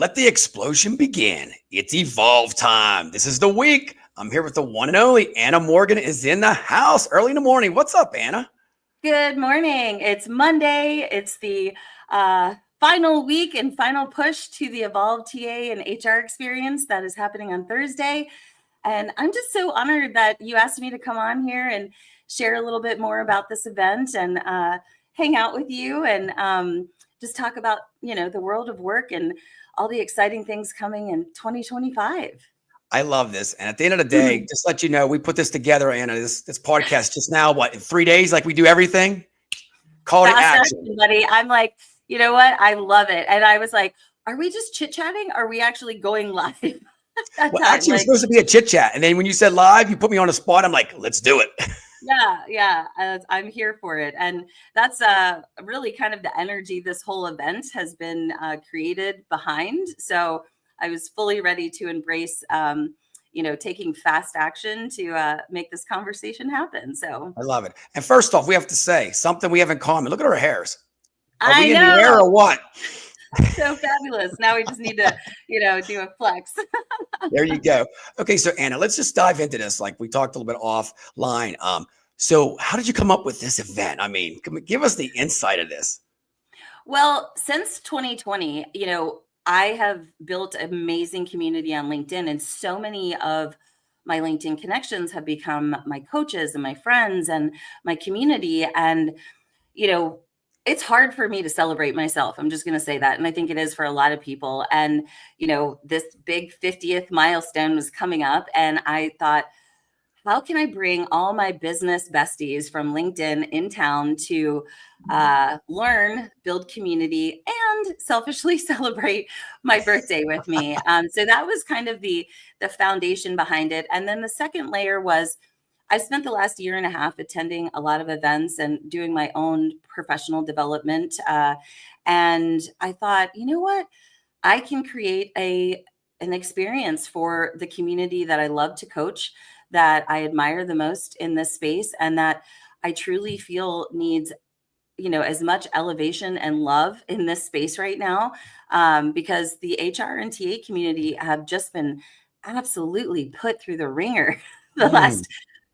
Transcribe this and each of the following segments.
let the explosion begin. It's evolve time. This is the week. I'm here with the one and only Anna Morgan is in the house early in the morning. What's up, Anna? Good morning. It's Monday. It's the final week and final push to the Evolve TA and HR experience that is happening on Thursday. And I'm just so honored that you asked me to come on here and share a little bit more about this event and hang out with you and just talk about, the world of work and all the exciting things coming in 2025. I love this. And at the end of the day, just let you know, we put this together, Anna, this podcast just now, in 3 days, like we do everything? Call to action. Buddy. I'm like, you know what? I love it. And I was like, are we just chit-chatting? Or are we actually going live? Well, actually, it was supposed to be a chit-chat. And then when you said live, you put me on a spot. I'm like, let's do it. Yeah. I'm here for it. And that's really kind of the energy this whole event has been created behind. So I was fully ready to embrace, taking fast action to make this conversation happen. So I love it. And first off, we have to say something we have in common. Look at our hairs. Are we in the air or what? So fabulous. Now we just need to, do a flex. There you go. Okay. So Anna, let's just dive into this. Like we talked a little bit offline. So how did you come up with this event? I mean, give us the insight of this. Well, since 2020, I have built an amazing community on LinkedIn, and so many of my LinkedIn connections have become my coaches and my friends and my community. And, it's hard for me to celebrate myself. I'm just going to say that. And I think it is for a lot of people. And, this big 50th milestone was coming up, and I thought, how can I bring all my business besties from LinkedIn in town to learn, build community, and selfishly celebrate my birthday with me? So that was kind of the foundation behind it. And then the second layer was I spent the last year and a half attending a lot of events and doing my own professional development. And I thought, you know what? I can create an experience for the community that I love to coach, that I admire the most in this space, and that I truly feel needs, as much elevation and love in this space right now, because the HR and TA community have just been absolutely put through the ringer the last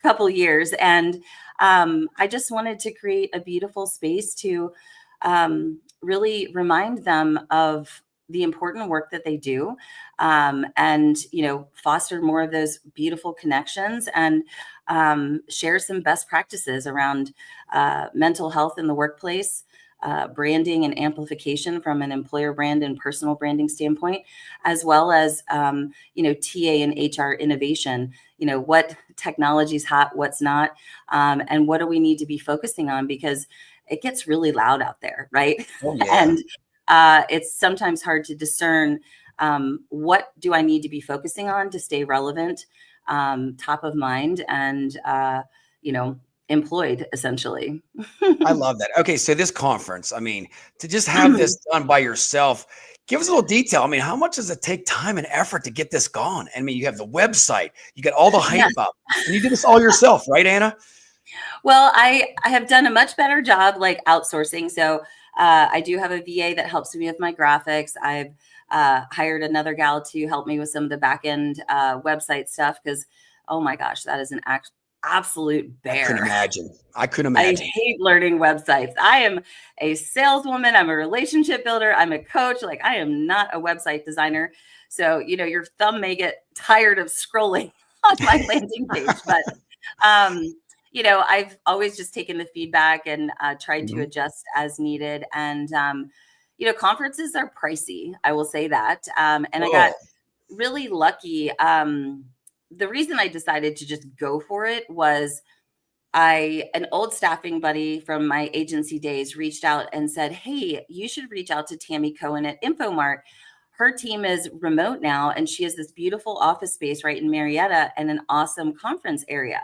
couple years. And I just wanted to create a beautiful space to really remind them of the important work that they do, and, foster more of those beautiful connections, and share some best practices around mental health in the workplace, branding and amplification from an employer brand and personal branding standpoint, as well as, TA and HR innovation, what technology is hot, what's not, and what do we need to be focusing on, because it gets really loud out there, right? Oh, yeah. And it's sometimes hard to discern what do I need to be focusing on to stay relevant, top of mind, and, employed, essentially. I love that. Okay, so this conference, I mean, to just have this done by yourself, give us a little detail. I mean, how much does it take time and effort to get this gone? I mean, you have the website, you got all the hype up, and you did this all yourself, right, Anna? Well, I have done a much better job like outsourcing. So I do have a VA that helps me with my graphics. I've hired another gal to help me with some of the back end website stuff, because, oh my gosh, that is an absolute bear. I couldn't imagine. I hate learning websites. I am a saleswoman. I'm a relationship builder. I'm a coach. Like, I am not a website designer. So, your thumb may get tired of scrolling on my landing page, but, I've always just taken the feedback and tried to adjust as needed. And, conferences are pricey. I will say that. And I got really lucky. The reason I decided to just go for it was an old staffing buddy from my agency days reached out and said, hey, you should reach out to Tammy Cohen at Infomart. Her team is remote now, and she has this beautiful office space right in Marietta and an awesome conference area.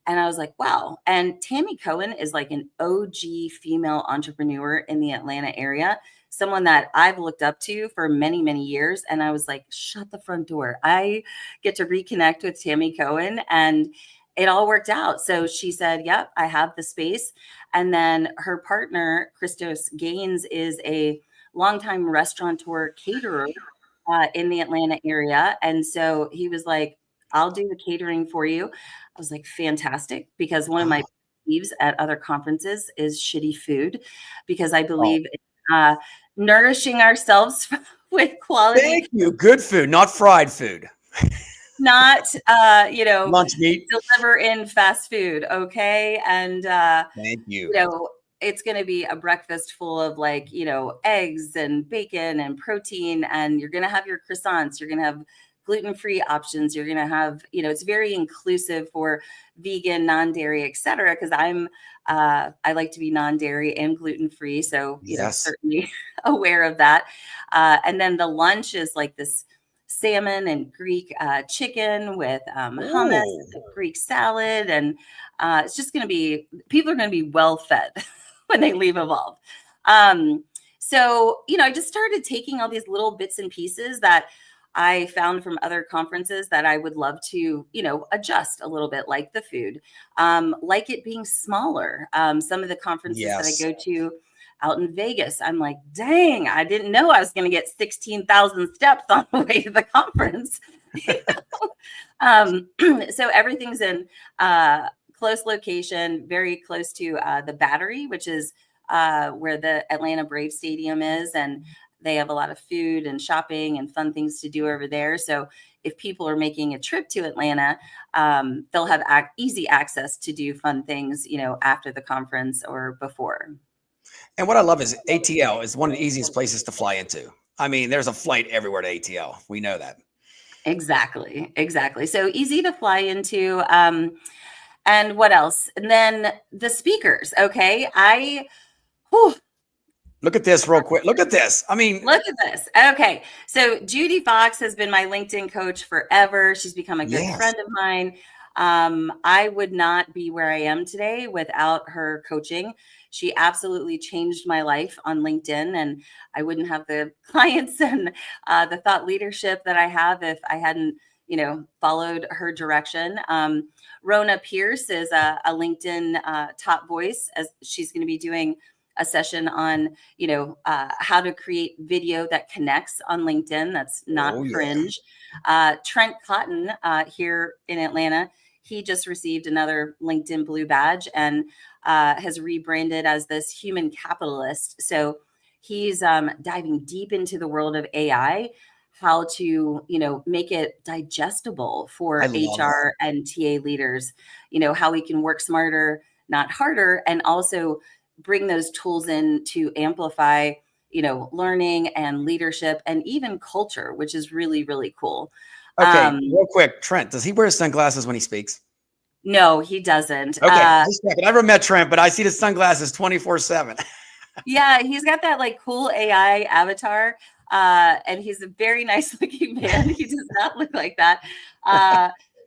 And I was like, wow. And Tammy Cohen is like an OG female entrepreneur in the Atlanta area, someone that I've looked up to for many, many years. And I was like, shut the front door. I get to reconnect with Tammy Cohen, and it all worked out. So she said, yep, I have the space. And then her partner, Christos Gaines, is a longtime restaurateur caterer in the Atlanta area. And so he was like, I'll do the catering for you. I was like, fantastic, because one of my Oh, peeves at other conferences is shitty food, because I oh, believe in nourishing ourselves with quality, thank you. Good food, not fried food. not, Lunch meat. deliver in fast food. Okay. And, Thank you you. know, it's going to be a breakfast full of like, eggs and bacon and protein, and you're going to have your croissants. You're going to have gluten-free options. You're going to have, it's very inclusive for vegan, non-dairy, et cetera. Cause I like to be non-dairy and gluten-free. So, Yes. certainly aware of that. And then the lunch is like this salmon and Greek chicken with hummus, Oh, Greek salad. And it's just going to be, people are going to be well fed when they leave Evolve. So, I just started taking all these little bits and pieces that I found from other conferences that I would love to, adjust a little bit, like the food, like it being smaller. Some of the conferences that I yes. go to out in Vegas, I'm like, dang, I didn't know I was going to get 16,000 steps on the way to the conference. So everything's in close location, very close to the Battery, which is where the Atlanta Braves Stadium is. And they have a lot of food and shopping and fun things to do over there. So if people are making a trip to Atlanta, they'll have easy access to do fun things, after the conference or before. And what I love is ATL is one of the easiest places to fly into. I mean, there's a flight everywhere to ATL. We know that. Exactly. Exactly. So easy to fly into. And what else? And then the speakers. Okay. Whew, Look at this real quick. Look at this. I mean, look at this. Okay. So Judy Fox has been my LinkedIn coach forever. She's become a good yes. friend of mine. I would not be where I am today without her coaching. She absolutely changed my life on LinkedIn, and I wouldn't have the clients and the thought leadership that I have if I hadn't, followed her direction. Rona Pierce is a LinkedIn top voice, as she's going to be doing a session on, how to create video that connects on LinkedIn. That's not Oh, yeah. cringe. Trent Cotton here in Atlanta, he just received another LinkedIn Blue Badge and has rebranded as this human capitalist. So he's diving deep into the world of AI, how to, make it digestible I for love that. HR and TA leaders, how we can work smarter, not harder, and also bring those tools in to amplify, learning and leadership and even culture, which is really, really cool. Okay, real quick, Trent, does he wear sunglasses when he speaks? No, he doesn't. Okay, just checking. I've never met Trent, but I see the sunglasses 24/7. Yeah, he's got that like cool AI avatar. And he's a very nice looking man. He does not look like that.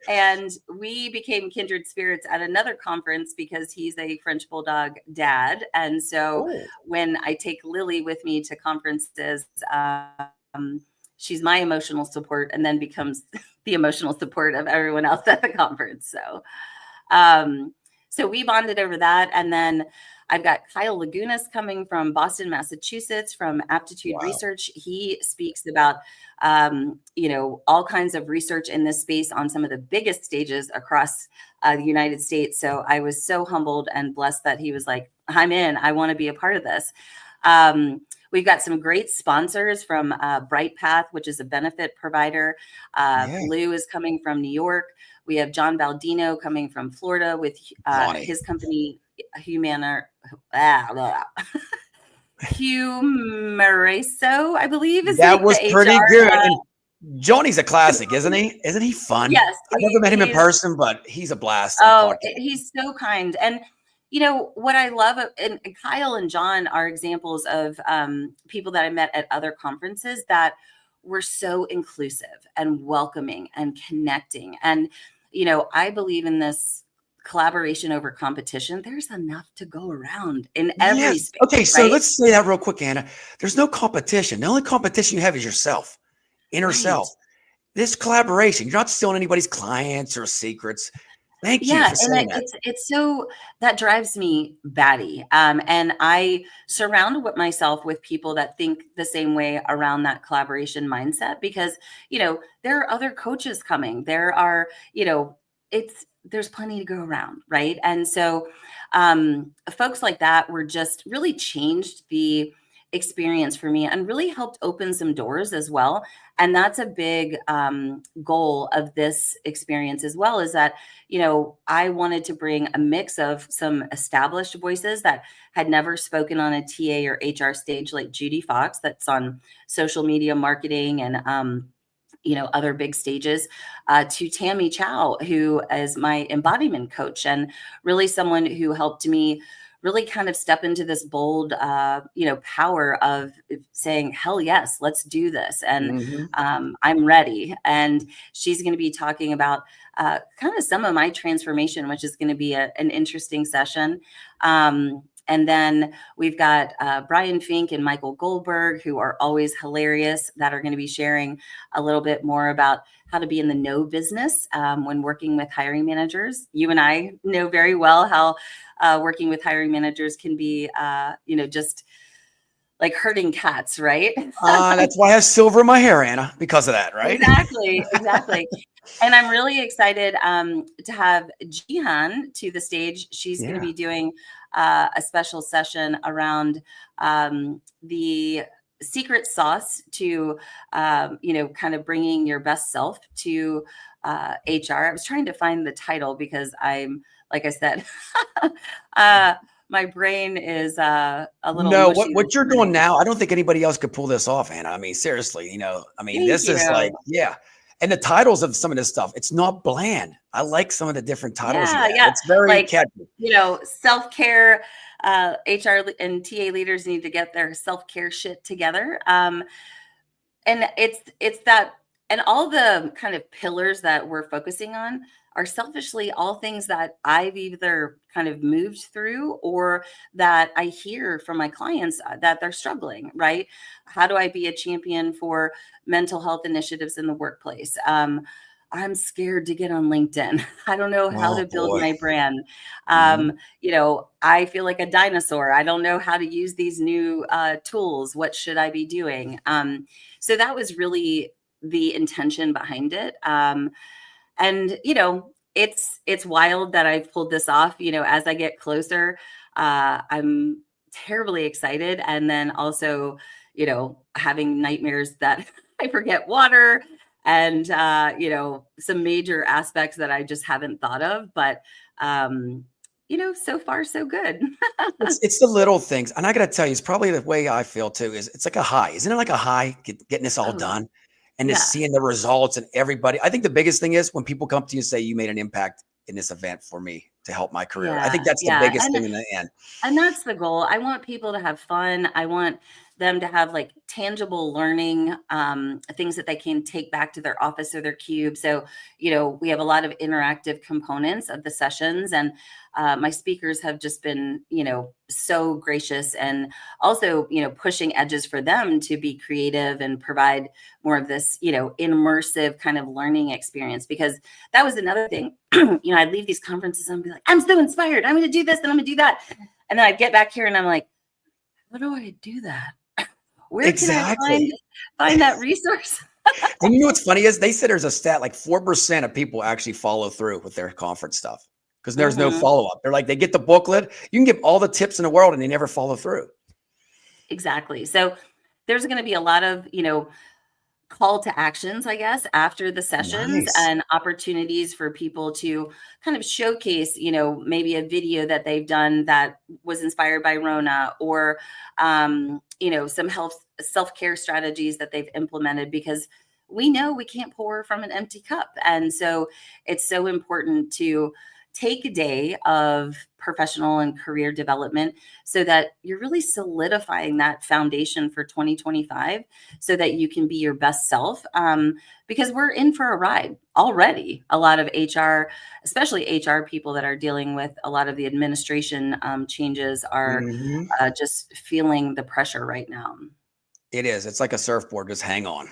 And we became kindred spirits at another conference because he's a French Bulldog dad. And so Oh, when I take Lily with me to conferences, she's my emotional support and then becomes the emotional support of everyone else at the conference. So we bonded over that. And then I've got Kyle Lagunas coming from Boston, Massachusetts, from Aptitude wow. Research. He speaks about, all kinds of research in this space on some of the biggest stages across the United States. So I was so humbled and blessed that he was like, I'm in, I want to be a part of this. We've got some great sponsors from BrightPath, which is a benefit provider. Yeah. Lou is coming from New York. We have John Baldino coming from Florida with his company, Humeraso, I believe is That was the pretty HR. good. And Johnny's a classic, isn't he? Isn't he fun? Yes. I've never met him in person, but he's a blast. Oh, he's so kind. And what I love, and Kyle and John are examples of people that I met at other conferences that were so inclusive and welcoming and connecting. And, I believe in this collaboration over competition. There's enough to go around in every Yes. space. Okay, so right? let's say that real quick, Anna. There's no competition. The only competition you have is yourself, inner Right. self. This collaboration, you're not stealing anybody's clients or secrets. Thank you Yeah, for and saying that. it's so that drives me batty. And I surround myself with people that think the same way around that collaboration mindset because, there are other coaches coming. There are, there's plenty to go around, right? And so folks like that were just really changed the experience for me and really helped open some doors as well. And that's a big goal of this experience as well, is that I wanted to bring a mix of some established voices that had never spoken on a TA or HR stage, like Judy Fox, that's on social media marketing and, other big stages, to Tammy Chow, who is my embodiment coach and really someone who helped me really kind of step into this bold, power of saying, hell yes, let's do this. And Mhm. I'm ready. And she's going to be talking about kind of some of my transformation, which is going to be an interesting session. And then we've got Brian Fink and Michael Goldberg, who are always hilarious, that are going to be sharing a little bit more about how to be in the no business when working with hiring managers. You and I know very well how working with hiring managers can be, just like herding cats, right? That's why I have silver in my hair, Anna, because of that, right? Exactly, exactly. And I'm really excited to have Jihan to the stage. She's going to Yeah. be doing a special session around the secret sauce to, kind of bringing your best self to HR. I was trying to find the title because I'm, like I said, my brain is a little No, mushy this what you're doing morning. now, I don't think anybody else could pull this off, Anna. I mean, seriously, Thank this is like, you. yeah. And the titles of some of this stuff, it's not bland. I like some of the different titles you Yeah, have. yeah. It's very Like, catchy. self-care, HR and TA leaders need to get their self-care shit together. And it's that, and all the kind of pillars that we're focusing on are selfishly all things that I've either kind of moved through or that I hear from my clients that they're struggling, right? How do I be a champion for mental health initiatives in the workplace? I'm scared to get on LinkedIn. I don't know how Oh to build boy. my brand. Mhm. I feel like a dinosaur. I don't know how to use these new tools. What should I be doing? So that was really the intention behind it. And it's wild that I've pulled this off. As I get closer, I'm terribly excited, and then also, having nightmares that I forget water and some major aspects that I just haven't thought of. But so far so good. It's the little things. And I gotta tell you, it's probably the way I feel too, is it's like a high. Isn't it like a high getting this all Oh done? And just yeah, seeing the results and everybody. I think the biggest thing is when people come to you and say, you made an impact in this event for me to help my career. I think yeah, that's the yeah. biggest thing in the end. And that's the goal. I want people to have fun. I want them to have like tangible learning, things that they can take back to their office or their cube. So, we have a lot of interactive components of the sessions, and my speakers have just been, so gracious, and also, pushing edges for them to be creative and provide more of this, immersive kind of learning experience. Because that was another thing. I'd leave these conferences and be like, I'm so inspired. I'm going to do this and I'm going to do that. And then I get back here and I'm like, how do I do that? Where can I Exactly. find that resource? And you know what's funny is they said there's a stat like 4% of people actually follow through with their conference stuff because there's no Mhm. follow up. They're like, they get the booklet, you can give all the tips in the world and they never follow through. Exactly. So there's going to be a lot of, call to actions, I guess, after the sessions, Nice. and opportunities for people to kind of showcase, maybe a video that they've done that was inspired by Rona, or, some health self-care strategies that they've implemented, because we know we can't pour from an empty cup. And so it's so important to take a day of professional and career development so that you're really solidifying that foundation for 2025 so that you can be your best self. Because we're in for a ride already. A lot of HR, especially HR people that are dealing with a lot of the administration changes, are Mhm. just feeling the pressure right now. It is. It's like a surfboard. Just hang on.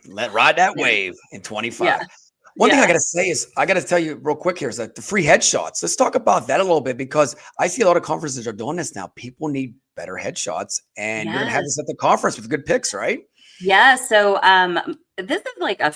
Ride that Yeah. wave in Yeah. 25. One thing I Yeah. got to say is I got to tell you real quick here is that the free headshots. Let's talk about that a little bit because I see a lot of conferences are doing this now. People need better headshots, and you're going to have this Yes. at the conference with good picks, right? Yeah. So this is like a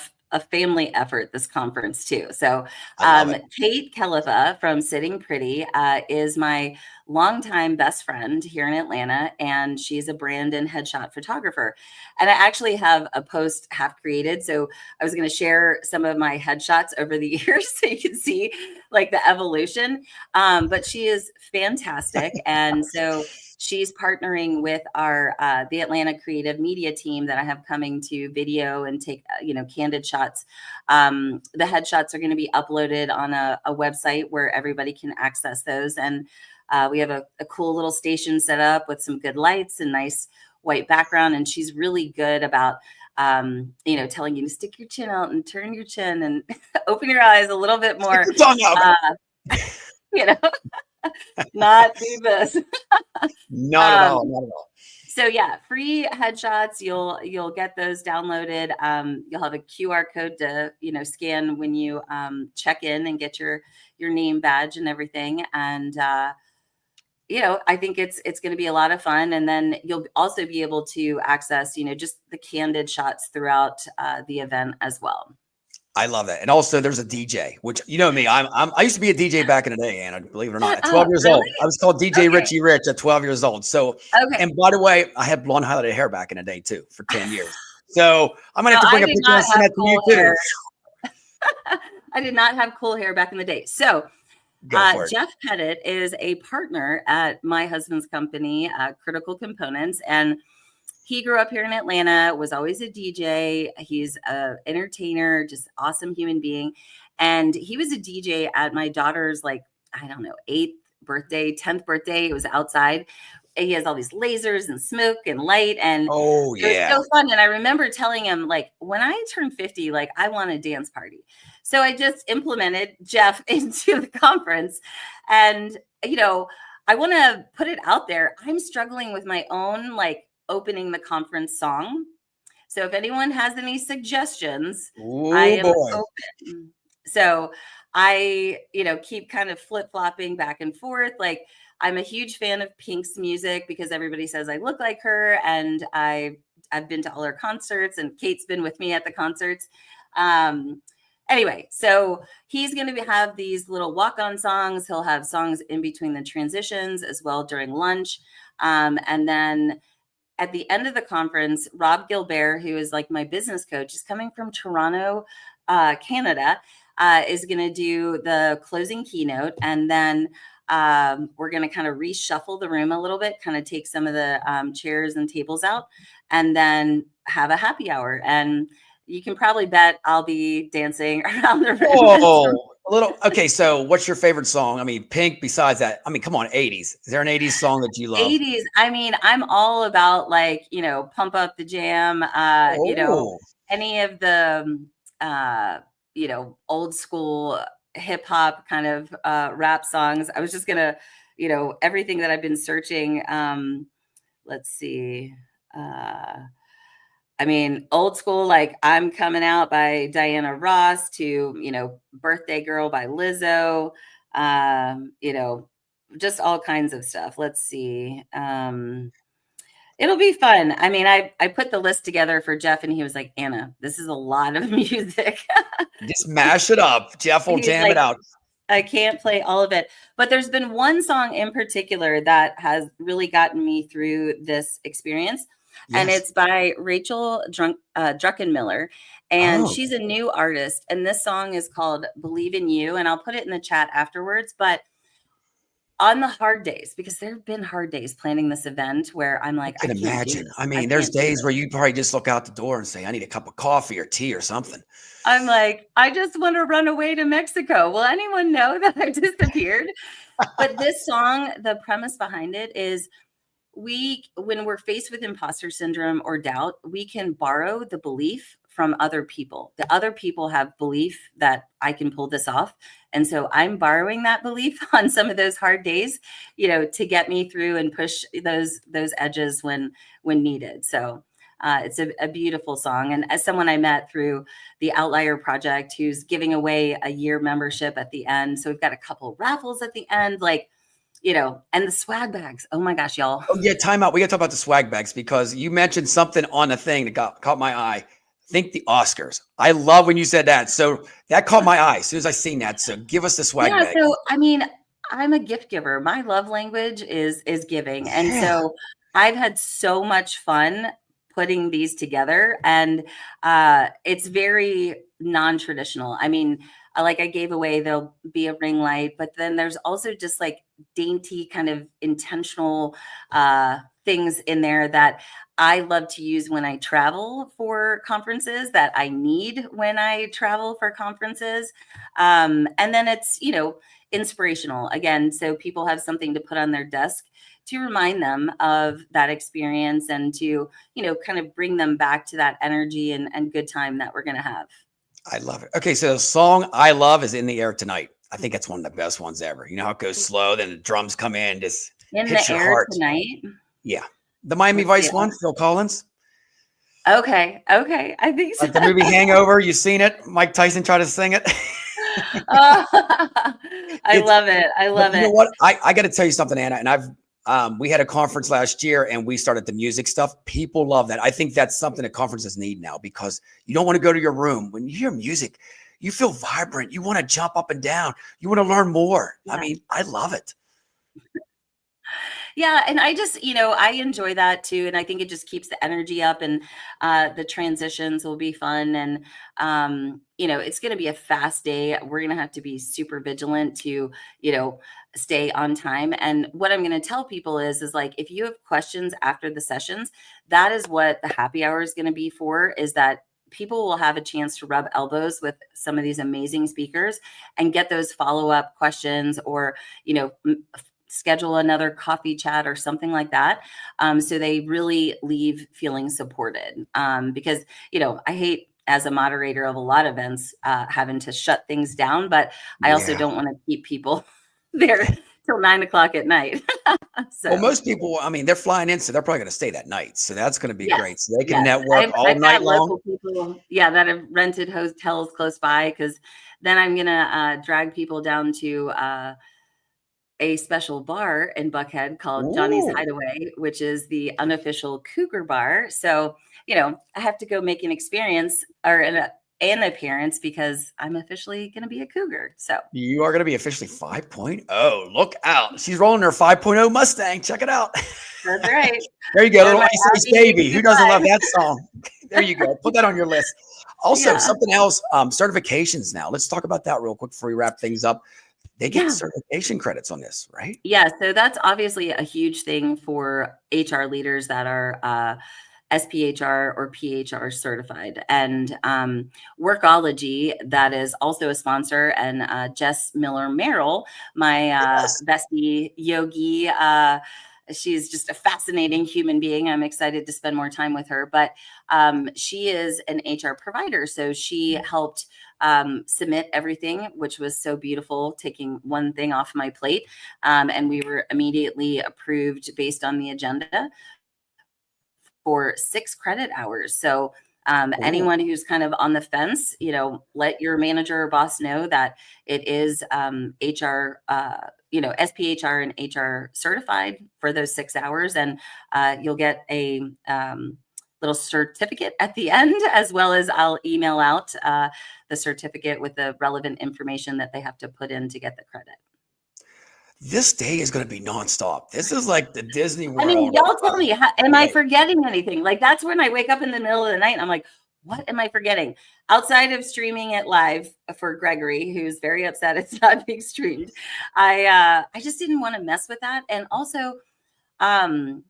family effort, this conference too. So I love it. Kate Kelifa from Sitting Pretty is my longtime best friend here in Atlanta, and she's a brand and headshot photographer. And I actually have a post half created. So I was going to share some of my headshots over the years so you can see like the evolution. But she is fantastic. And so she's partnering with our the Atlanta creative media team that I have coming to video and take candid shots. The headshots are going to be uploaded on a website where everybody can access those, and we have a cool little station set up with some good lights and nice white background. And she's really good about telling you to stick your chin out and turn your chin and open your eyes a little bit Stick more. your tongue out. You know, not do this. Not at all. Not at all. So yeah, free headshots. You'll get those downloaded. You'll have a QR code to scan when you check in and get your name badge and everything. And I think it's going to be a lot of fun. And then you'll also be able to access just the candid shots throughout the event as well. I love that. And also there's a DJ, which you know me, I used to be a DJ back in the day, Anna, believe it or not. At 12 years Really? old. I was called DJ Okay. Richie Rich at 12 years old. So Okay. and by the way, I had blonde highlighted hair back in the day too for 10 years. So I'm gonna have No, to bring I a did picture and not send have that to cool you too. hair. I did not have cool hair back in the day. So Go for it. Jeff Pettit is a partner at my husband's company, Critical Components, and he grew up here in Atlanta, was always a DJ. He's an entertainer, just awesome human being. And he was a DJ at my daughter's, 8th birthday, 10th birthday. It was outside. He has all these lasers and smoke and light. And Oh it was yeah. so fun. And I remember telling him, when I turn 50, I want a dance party. So I just implemented Jeff into the conference. And, I want to put it out there. I'm struggling with my own, opening the conference song. So if anyone has any suggestions, I am boy. open. So I, keep kind of flip-flopping back and forth. I'm a huge fan of Pink's music because everybody says I look like her, and I've been to all her concerts, and Kate's been with me at the concerts. Anyway, so he's going to have these little walk-on songs. He'll have songs in between the transitions as well during lunch. And then at the end of the conference, Rob Gilbert, who is my business coach, is coming from Toronto, Canada, is going to do the closing keynote. And then we're going to kind of reshuffle the room a little bit, kind of take some of the chairs and tables out, and then have a happy hour. And you can probably bet I'll be dancing around the room. Oh, a little. Okay, so what's your favorite song? I mean, Pink, besides that, I mean, come on, 80s. Is there an 80s song that you love? 80s. I mean, I'm all about Pump Up the Jam, any of the, old school hip hop kind of rap songs. I was just going to, everything that I've been searching. Let's see. I mean, old school, I'm Coming Out by Diana Ross to, Birthday Girl by Lizzo, just all kinds of stuff. Let's see. It'll be fun. I mean, I put the list together for Jeff, and he was like, Anna, this is a lot of music. Just mash it up. Jeff will jam it out. I can't play all of it. But there's been one song in particular that has really gotten me through this experience. Yes. And it's by Rachel Druckenmiller. And she's a new artist. And this song is called Believe in You. And I'll put it in the chat afterwards. But on the hard days, because there have been hard days planning this event where I'm like, I can imagine. I mean, there's days where you probably just look out the door and say, I need a cup of coffee or tea or something. I'm like, I just want to run away to Mexico. Will anyone know that I disappeared? But this song, the premise behind it is when we're faced with imposter syndrome or doubt, we can borrow the belief from other people. The other people have belief that I can pull this off. And so I'm borrowing that belief on some of those hard days, to get me through and push those edges when needed. So It's a beautiful song. And as someone I met through the Outlier Project, who's giving away a year membership at the end. So we've got a couple raffles at the end, like, and the swag bags. Oh my gosh, y'all. Oh yeah, time out. We got to talk about the swag bags because you mentioned something on the thing that caught my eye. Think the Oscars. I love when you said that. So that caught my eye as soon as I seen that. So give us the swag bag. So I mean, I'm a gift giver. My love language is giving. And so I've had so much fun putting these together, and it's very non-traditional. I mean, like I gave away, there'll be a ring light, but then there's also just like dainty kind of intentional things in there that I love to use when I travel for conferences, that I need when I travel for conferences. And then it's, inspirational again. So people have something to put on their desk to remind them of that experience and to, kind of bring them back to that energy and good time that we're going to have. I love it. Okay. So the song I love is In the Air Tonight. I think that's one of the best ones ever. You know how it goes slow, then the drums come in, just In hits the your Air heart. Tonight. Yeah. The Miami Vice one, Phil Collins. Okay. I think so. Like the movie Hangover. You seen it? Mike Tyson tried to sing it. I love it. I love it. You know what? I got to tell you something, Anna, and we had a conference last year and we started the music stuff. People love that. I think that's something that conferences need now because you don't want to go to your room. When you hear music, you feel vibrant. You want to jump up and down. You want to learn more. Yeah. I mean, I love it. Yeah. And I just, I enjoy that too. And I think it just keeps the energy up, and the transitions will be fun. And, it's going to be a fast day. We're going to have to be super vigilant to, stay on time. And what I'm going to tell people is like, if you have questions after the sessions, that is what the happy hour is going to be for, is that people will have a chance to rub elbows with some of these amazing speakers and get those follow-up questions, or, schedule another coffee chat or something like that. So they really leave feeling supported. Because, I hate, as a moderator of a lot of events, having to shut things down, but I also don't want to keep people there till 9 o'clock at night. So. Well, most people, I mean, they're flying in, so they're probably going to stay that night. So that's going to be great. So they can network all night long. People, that have rented hotels close by, because then I'm going to drag people down to a special bar in Buckhead called Johnny's Hideaway, which is the unofficial cougar bar. So, I have to go make an experience or an appearance because I'm officially going to be a cougar. So you are going to be officially 5.0. Look out. She's rolling her 5.0 Mustang. Check it out. That's right. There you go. Little Ice Ice Baby. Who doesn't love that song? There you go. Put that on your list. Also, something else, certifications now. Let's talk about that real quick before we wrap things up. They get certification credits on this, right? Yeah. So that's obviously a huge thing for HR leaders that are SPHR or PHR certified. And Workology, that is also a sponsor, and Jess Miller Merrill, my bestie yogi, she's just a fascinating human being. I'm excited to spend more time with her, but she is an HR provider. So she helped submit everything, which was so beautiful, taking one thing off my plate. And we were immediately approved based on the agenda for 6 credit hours. So anyone who's kind of on the fence, let your manager or boss know that it is HR, SPHR and HR certified for those 6 hours. And you'll get a little certificate at the end, as well as I'll email out the certificate with the relevant information that they have to put in to get the credit. This day is going to be nonstop. This is like the Disney World. I mean, y'all tell me, am I forgetting anything? Like, that's when I wake up in the middle of the night and I'm like, what am I forgetting? Outside of streaming it live for Gregory, who's very upset it's not being streamed, I just didn't want to mess with that. And also, when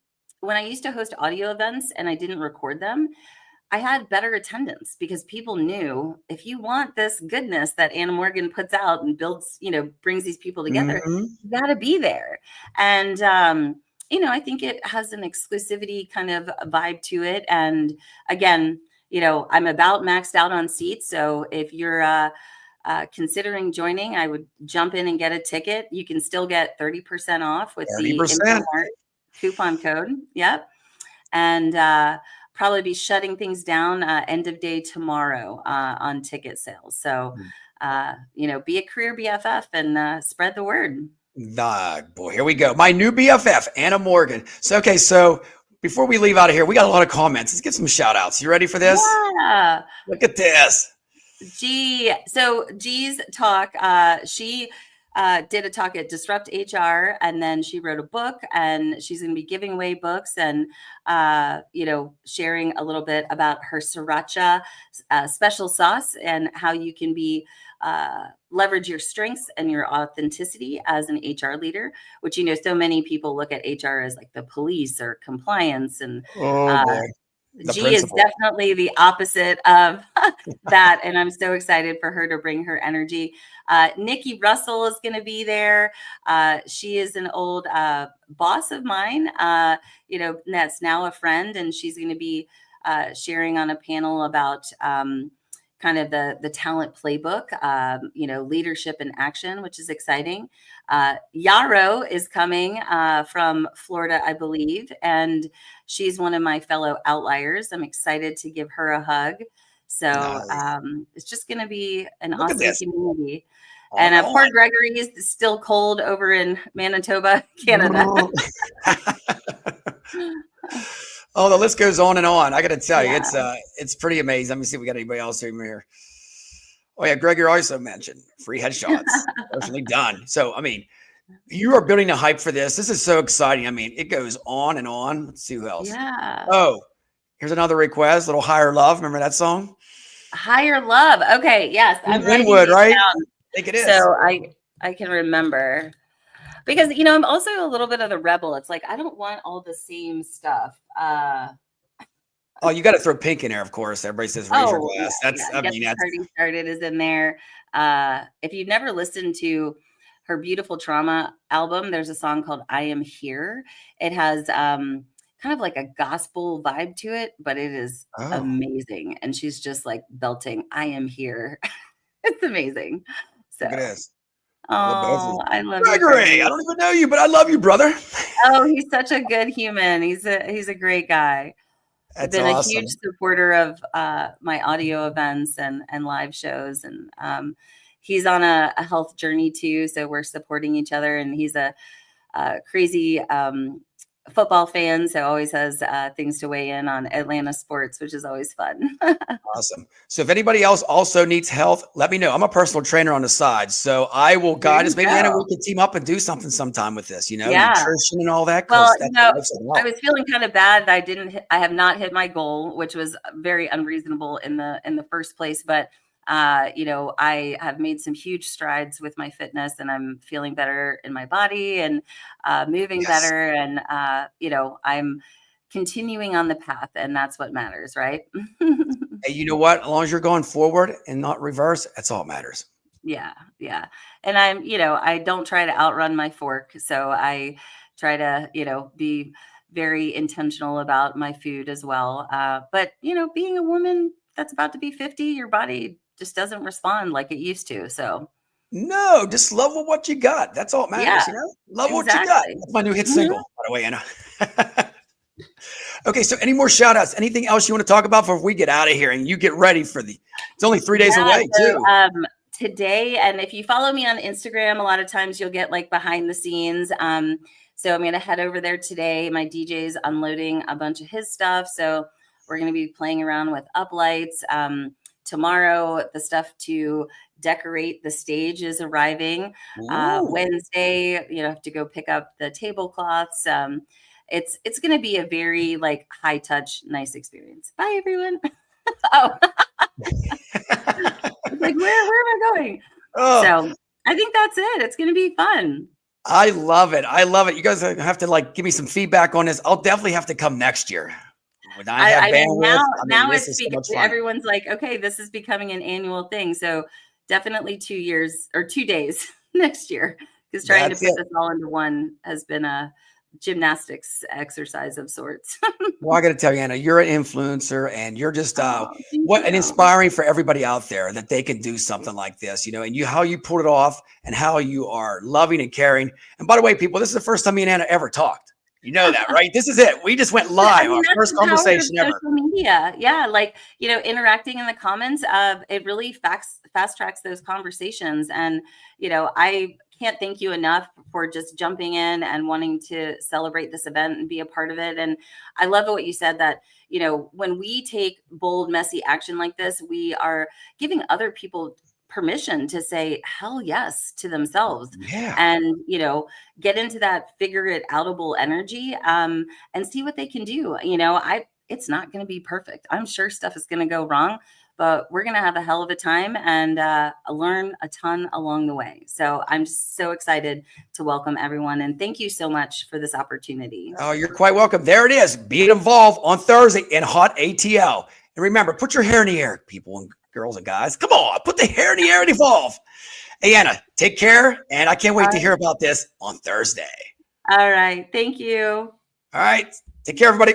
I used to host audio events and I didn't record them, I had better attendance because people knew, if you want this goodness that Anna Morgan puts out and builds, brings these people together, you got to be there. And, I think it has an exclusivity kind of vibe to it. And again, I'm about maxed out on seats. So if you're considering joining, I would jump in and get a ticket. You can still get 30% off with 30%. The coupon code. Yep. And probably be shutting things down end of day tomorrow on ticket sales. So, be a career BFF and spread the word. Nah, boy, here we go. My new BFF, Anna Morgan. So before we leave out of here, we got a lot of comments. Let's get some shout outs. You ready for this? Yeah. Look at this. So G's talk, she did a talk at Disrupt HR, and then she wrote a book, and she's going to be giving away books and, sharing a little bit about her sriracha special sauce and how you can leverage your strengths and your authenticity as an HR leader, which, so many people look at HR as like the police or compliance. And Oh, boy. G is definitely the opposite of that. And I'm so excited for her to bring her energy. Nikki Russell is going to be there. She is an old boss of mine, that's now a friend. And she's going to be sharing on a panel about kind of the talent playbook, leadership in action, which is exciting. Yarrow is coming from Florida, I believe, and she's one of my fellow outliers. I'm excited to give her a hug. So nice. It's just going to be an awesome community. And poor Gregory is still cold over in Manitoba, Canada. Oh, the list goes on and on. I got to tell you, it's pretty amazing. Let me see if we got anybody else here. Oh yeah, Gregory also mentioned free headshots, personally done. So, I mean, you are building a hype for this. This is so exciting. I mean, it goes on and on. Let's see who else. Yeah. Oh, here's another request. Little Higher Love. Remember that song? Higher Love. Okay. Yes. I'm Linwood, right? I think it is. So I can remember. Because, I'm also a little bit of the rebel. It's like, I don't want all the same stuff. Oh, you got to throw Pink in there, of course. Everybody says raise your glass. That's Party Started is in there. If you've never listened to her Beautiful Trauma album, there's a song called I Am Here. It has kind of like a gospel vibe to it, but it is amazing. And she's just like belting, I am here. It's amazing. So look at this. Oh, I love Gregory. I don't even know you, but I love you, brother. Oh, he's such a good human. He's a great guy. That's been awesome. A huge supporter of my audio events and live shows, and he's on a health journey too. So we're supporting each other, and he's a crazy football fan, so always has things to weigh in on Atlanta sports, which is always fun. Awesome. So if anybody else also needs health, let me know. I'm a personal trainer on the side, so I will guide us. Maybe Anna, we can team up and do something sometime with this, nutrition and all that. Well, I was feeling kind of bad that I have not hit my goal, which was very unreasonable in the first place, but I have made some huge strides with my fitness, and I'm feeling better in my body and moving better. And, I'm continuing on the path, and that's what matters, right? Hey, you know what? As long as you're going forward and not reverse, that's all that matters. Yeah. Yeah. And I don't try to outrun my fork. So I try to, be very intentional about my food as well. But, being a woman that's about to be 50, your body just doesn't respond like it used to. So no, just love what you got. That's all that matters. Love what you got. That's my new hit single, by the way, Anna. Okay, so any more shout outs? Anything else you want to talk about before we get out of here and you get ready for it's only 3 days away too. Today, and if you follow me on Instagram, a lot of times you'll get like behind the scenes. So I'm going to head over there today. My DJ's unloading a bunch of his stuff. So we're going to be playing around with uplights. Tomorrow, the stuff to decorate the stage is arriving. Wednesday, have to go pick up the tablecloths. It's going to be a very like high touch, nice experience. Bye, everyone. Like, where am I going? So I think that's it. It's going to be fun. I love it. You guys have to give me some feedback on this. I'll definitely have to come next year. When I have now it's everyone's like, okay, this is becoming an annual thing. So definitely 2 years or 2 days next year, because trying to put this all into one has been a gymnastics exercise of sorts. Well, I got to tell you, Anna, you're an influencer, and you're just inspiring for everybody out there that they can do something like this, and how you pulled it off and how you are loving and caring. And by the way, people, this is the first time me and Anna ever talked. You know that, right? This is it. We just went live, our That's first the power of conversation ever. social media. Yeah, like, interacting in the comments, it really fast tracks those conversations. And, I can't thank you enough for just jumping in and wanting to celebrate this event and be a part of it. And I love what you said that, when we take bold, messy action like this, we are giving other people permission to say hell yes to themselves Yeah. and, get into that figure it outable energy, and see what they can do. It's not going to be perfect. I'm sure stuff is going to go wrong, but we're going to have a hell of a time and learn a ton along the way. So I'm so excited to welcome everyone. And thank you so much for this opportunity. Oh, you're quite welcome. There it is. Be involved on Thursday in Hot ATL. And remember, put your hair in the air, people and girls and guys. Come on, put the hair in the air and evolve. Hey, Anna, take care. And I can't wait to hear about this on Thursday. All right. Thank you. All right. Take care, everybody.